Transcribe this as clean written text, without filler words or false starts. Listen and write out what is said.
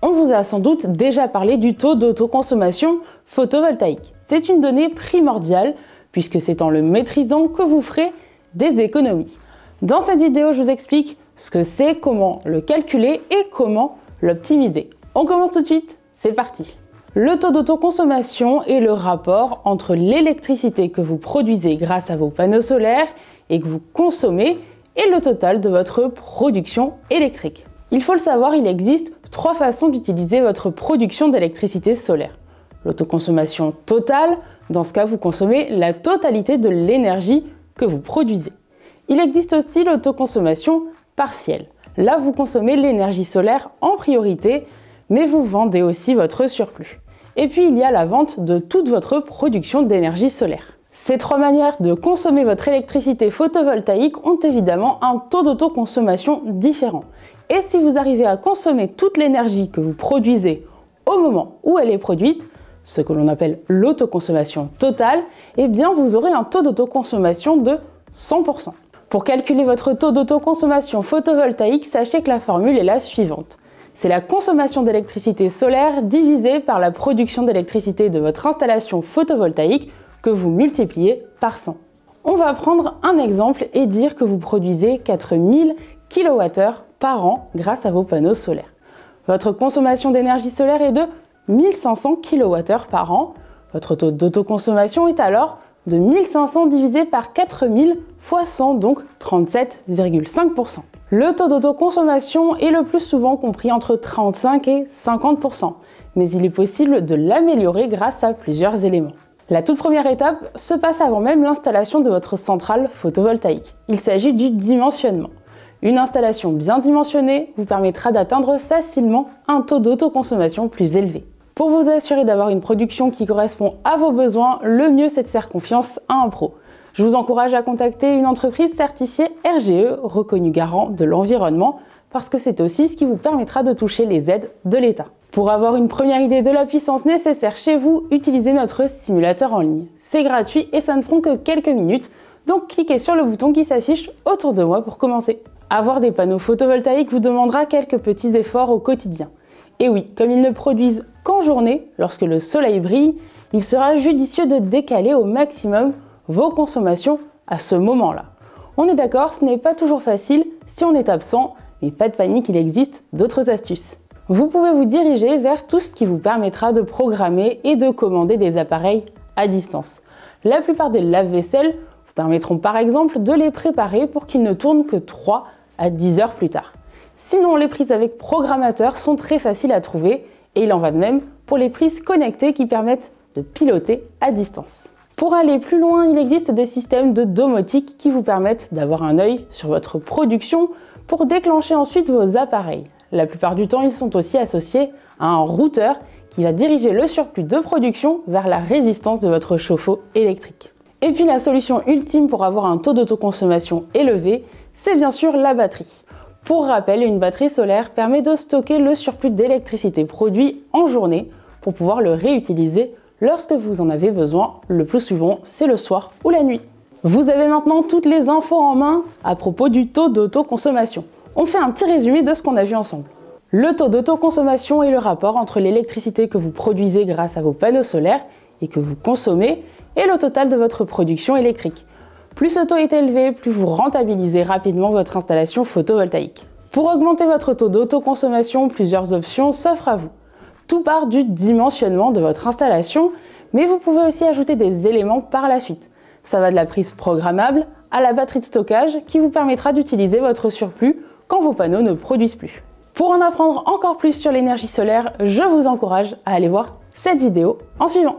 On vous a sans doute déjà parlé du taux d'autoconsommation photovoltaïque. C'est une donnée primordiale puisque c'est en le maîtrisant que vous ferez des économies. Dans cette vidéo, je vous explique ce que c'est, comment le calculer et comment l'optimiser. On commence tout de suite, c'est parti! Le taux d'autoconsommation est le rapport entre l'électricité que vous produisez grâce à vos panneaux solaires et que vous consommez et le total de votre production électrique. Il faut le savoir, il existe 3 façons d'utiliser votre production d'électricité solaire. L'autoconsommation totale, dans ce cas vous consommez la totalité de l'énergie que vous produisez. Il existe aussi l'autoconsommation partielle. Là vous consommez l'énergie solaire en priorité, mais vous vendez aussi votre surplus. Et puis il y a la vente de toute votre production d'énergie solaire. Ces 3 manières de consommer votre électricité photovoltaïque ont évidemment un taux d'autoconsommation différent. Et si vous arrivez à consommer toute l'énergie que vous produisez au moment où elle est produite, ce que l'on appelle l'autoconsommation totale, eh bien vous aurez un taux d'autoconsommation de 100%. Pour calculer votre taux d'autoconsommation photovoltaïque, sachez que la formule est la suivante. C'est la consommation d'électricité solaire divisée par la production d'électricité de votre installation photovoltaïque que vous multipliez par 100. On va prendre un exemple et dire que vous produisez 4000 kWh par an grâce à vos panneaux solaires. Votre consommation d'énergie solaire est de 1500 kWh par an. Votre taux d'autoconsommation est alors de 1500 divisé par 4000 fois 100, donc 37,5%. Le taux d'autoconsommation est le plus souvent compris entre 35 et 50%, mais il est possible de l'améliorer grâce à plusieurs éléments. La toute première étape se passe avant même l'installation de votre centrale photovoltaïque. Il s'agit du dimensionnement. Une installation bien dimensionnée vous permettra d'atteindre facilement un taux d'autoconsommation plus élevé. Pour vous assurer d'avoir une production qui correspond à vos besoins, le mieux c'est de faire confiance à un pro. Je vous encourage à contacter une entreprise certifiée RGE, reconnue garant de l'environnement, parce que c'est aussi ce qui vous permettra de toucher les aides de l'État. Pour avoir une première idée de la puissance nécessaire chez vous, utilisez notre simulateur en ligne. C'est gratuit et ça ne prend que quelques minutes, donc cliquez sur le bouton qui s'affiche autour de moi pour commencer. Avoir des panneaux photovoltaïques vous demandera quelques petits efforts au quotidien. Et oui, comme ils ne produisent qu'en journée, lorsque le soleil brille, il sera judicieux de décaler au maximum vos consommations à ce moment-là. On est d'accord, ce n'est pas toujours facile si on est absent, mais pas de panique, il existe d'autres astuces. Vous pouvez vous diriger vers tout ce qui vous permettra de programmer et de commander des appareils à distance. La plupart des lave-vaisselle vous permettront par exemple de les préparer pour qu'ils ne tournent que 3 à 10 heures plus tard. Sinon, les prises avec programmateur sont très faciles à trouver et il en va de même pour les prises connectées qui permettent de piloter à distance. Pour aller plus loin, il existe des systèmes de domotique qui vous permettent d'avoir un œil sur votre production pour déclencher ensuite vos appareils. La plupart du temps, ils sont aussi associés à un routeur qui va diriger le surplus de production vers la résistance de votre chauffe-eau électrique. Et puis la solution ultime pour avoir un taux d'autoconsommation élevé, c'est bien sûr la batterie. Pour rappel, une batterie solaire permet de stocker le surplus d'électricité produit en journée pour pouvoir le réutiliser lorsque vous en avez besoin. Le plus souvent, c'est le soir ou la nuit. Vous avez maintenant toutes les infos en main à propos du taux d'autoconsommation. On fait un petit résumé de ce qu'on a vu ensemble. Le taux d'autoconsommation est le rapport entre l'électricité que vous produisez grâce à vos panneaux solaires et que vous consommez et le total de votre production électrique. Plus ce taux est élevé, plus vous rentabilisez rapidement votre installation photovoltaïque. Pour augmenter votre taux d'autoconsommation, plusieurs options s'offrent à vous. Tout part du dimensionnement de votre installation, mais vous pouvez aussi ajouter des éléments par la suite. Ça va de la prise programmable à la batterie de stockage qui vous permettra d'utiliser votre surplus quand vos panneaux ne produisent plus. Pour en apprendre encore plus sur l'énergie solaire, je vous encourage à aller voir cette vidéo en suivant.